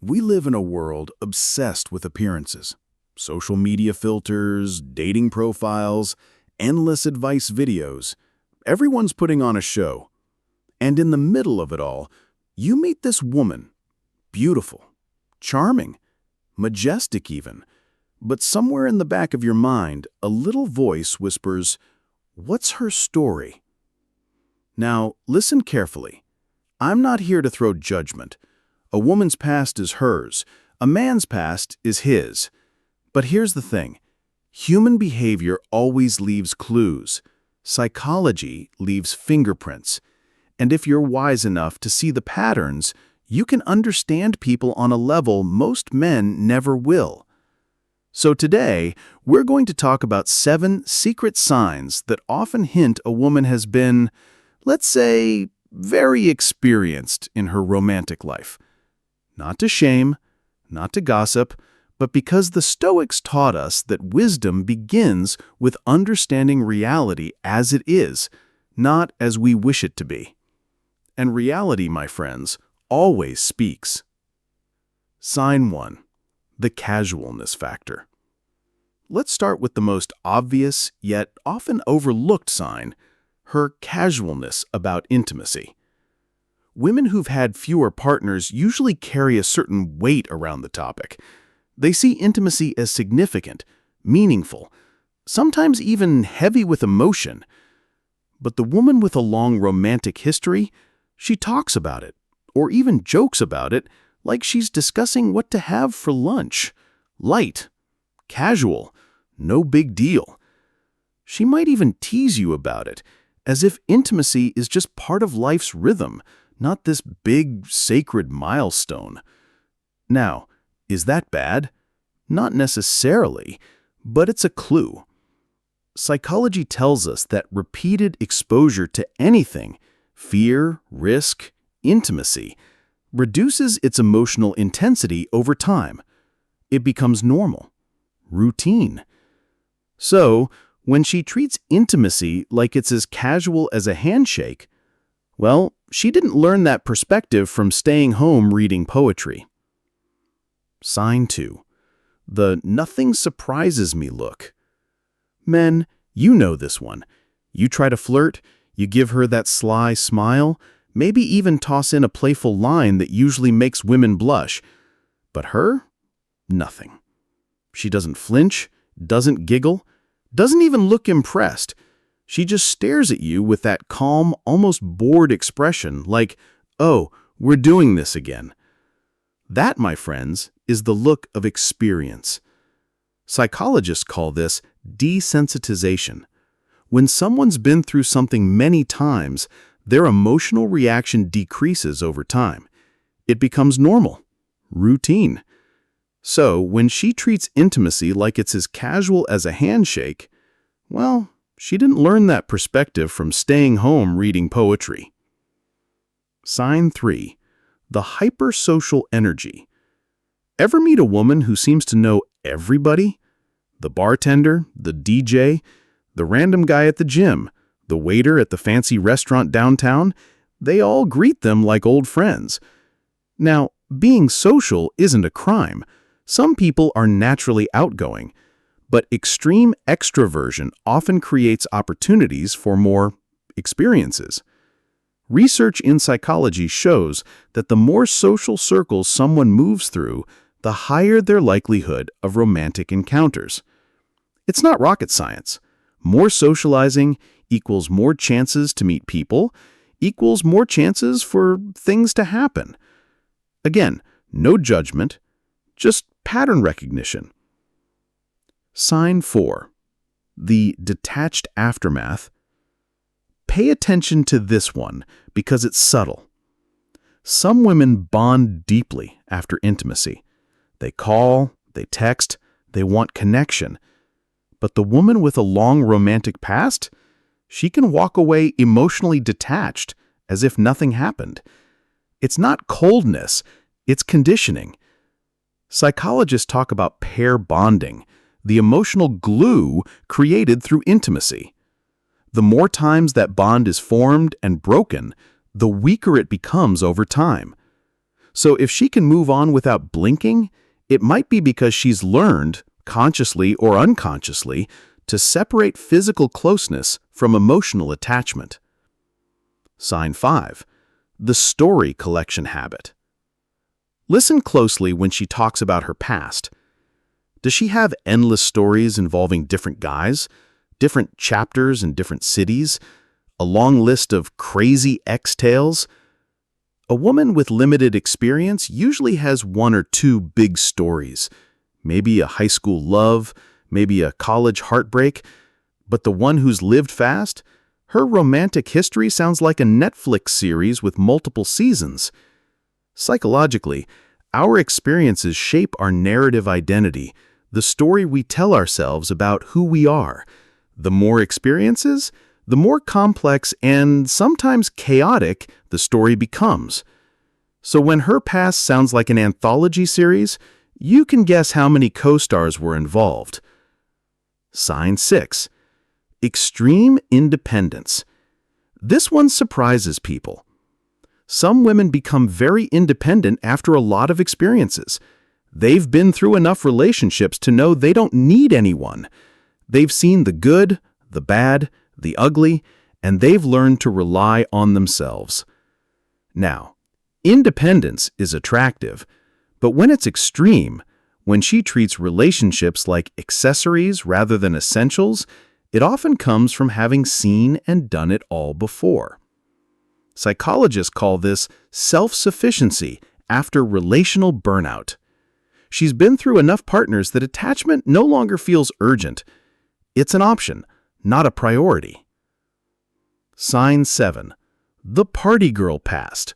We live in a world obsessed with appearances. Social media filters, dating profiles, endless advice videos. Everyone's putting on a show. And in the middle of it all, you meet this woman. Beautiful, charming, majestic even. But somewhere in the back of your mind, a little voice whispers, "What's her story?" Now, listen carefully. I'm not here to throw judgment. A woman's past is hers. A man's past is his. But here's the thing. Human behavior always leaves clues. Psychology leaves fingerprints. And if you're wise enough to see the patterns, you can understand people on a level most men never will. So today, we're going to talk about 7 secret signs that often hint a woman has been, let's say, very experienced in her romantic life. Not to shame, not to gossip, but because the Stoics taught us that wisdom begins with understanding reality as it is, not as we wish it to be. And reality, my friends, always speaks. Sign 1. The casualness factor. Let's start with the most obvious, yet often overlooked sign, her casualness about intimacy. Women who've had fewer partners usually carry a certain weight around the topic. They see intimacy as significant, meaningful, sometimes even heavy with emotion. But the woman with a long romantic history, she talks about it, or even jokes about it, like she's discussing what to have for lunch. Light, casual, no big deal. She might even tease you about it, as if intimacy is just part of life's rhythm, not this big, sacred milestone. Now, is that bad? Not necessarily, but it's a clue. Psychology tells us that repeated exposure to anything, fear, risk, intimacy, reduces its emotional intensity over time. It becomes normal, routine. So, when she treats intimacy like it's as casual as a handshake, well, she didn't learn that perspective from staying home reading poetry. Sign 2. The nothing surprises me look. Men, you know this one. You try to flirt, you give her that sly smile, maybe even toss in a playful line that usually makes women blush. But her? Nothing. She doesn't flinch, doesn't giggle, doesn't even look impressed. She just stares at you with that calm, almost bored expression like, "Oh, we're doing this again." That, my friends, is the look of experience. Psychologists call this desensitization. When someone's been through something many times, their emotional reaction decreases over time. It becomes normal, routine. So, when she treats intimacy like it's as casual as a handshake, well, she didn't learn that perspective from staying home reading poetry. Sign 3. The hypersocial energy. Ever meet a woman who seems to know everybody? The bartender, the DJ, the random guy at the gym, the waiter at the fancy restaurant downtown, they all greet them like old friends. Now, being social isn't a crime. Some people are naturally outgoing, but extreme extroversion often creates opportunities for more experiences. Research in psychology shows that the more social circles someone moves through, the higher their likelihood of romantic encounters. It's not rocket science. More socializing equals more chances to meet people, equals more chances for things to happen. Again, no judgment, just pattern recognition. Sign 4. The detached aftermath. Pay attention to this one because it's subtle. Some women bond deeply after intimacy. They call, they text, they want connection. But the woman with a long romantic past, she can walk away emotionally detached as if nothing happened. It's not coldness, it's conditioning. Psychologists talk about pair bonding, the emotional glue created through intimacy. The more times that bond is formed and broken, the weaker it becomes over time. So if she can move on without blinking, it might be because she's learned, consciously or unconsciously, to separate physical closeness from emotional attachment. Sign 5. The story collection habit. Listen closely when she talks about her past. Does she have endless stories involving different guys, different chapters in different cities, a long list of crazy ex-tales? A woman with limited experience usually has one or two big stories, maybe a high school love, maybe a college heartbreak, but the one who's lived fast, her romantic history sounds like a Netflix series with multiple seasons. Psychologically, our experiences shape our narrative identity, the story we tell ourselves about who we are. The more experiences, the more complex and sometimes chaotic the story becomes. So when her past sounds like an anthology series, you can guess how many co-stars were involved. Sign 6. Extreme independence. This one surprises people. Some women become very independent after a lot of experiences. They've been through enough relationships to know they don't need anyone. They've seen the good, the bad, the ugly, and they've learned to rely on themselves. Now, independence is attractive, but when it's extreme, when she treats relationships like accessories rather than essentials, it often comes from having seen and done it all before. Psychologists call this self-sufficiency after relational burnout. She's been through enough partners that attachment no longer feels urgent. It's an option, not a priority. Sign 7. The party girl past.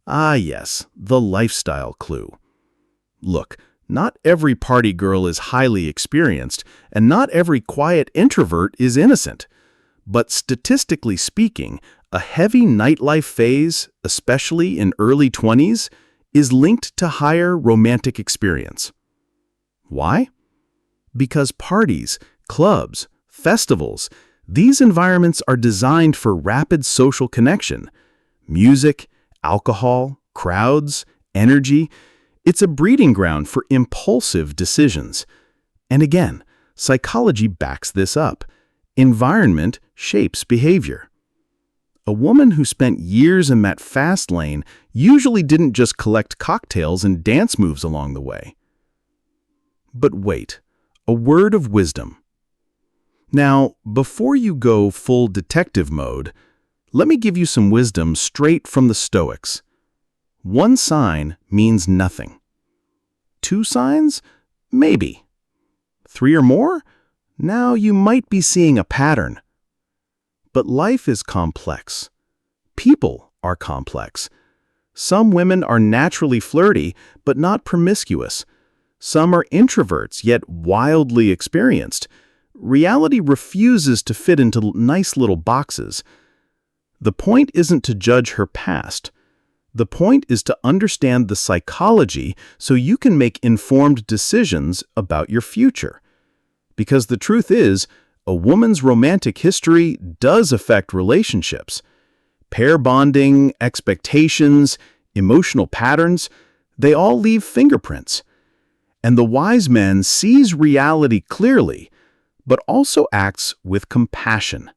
Ah yes, the lifestyle clue. Look, not every party girl is highly experienced, and not every quiet introvert is innocent. But statistically speaking, a heavy nightlife phase, especially in early 20s, is linked to higher romantic experience. Why? Because parties, clubs, festivals, these environments are designed for rapid social connection. Music, alcohol, crowds, energy. It's a breeding ground for impulsive decisions. And again, psychology backs this up. Environment shapes behavior. A woman who spent years in that fast lane usually didn't just collect cocktails and dance moves along the way. But wait, a word of wisdom. Now, before you go full detective mode, let me give you some wisdom straight from the Stoics. One sign means nothing. 2 signs? Maybe. 3 or more? Now you might be seeing a pattern. But life is complex. People are complex. Some women are naturally flirty, but not promiscuous. Some are introverts, yet wildly experienced. Reality refuses to fit into nice little boxes. The point isn't to judge her past. The point is to understand the psychology so you can make informed decisions about your future. Because the truth is, a woman's romantic history does affect relationships. Pair bonding, expectations, emotional patterns, they all leave fingerprints. And the wise man sees reality clearly, but also acts with compassion.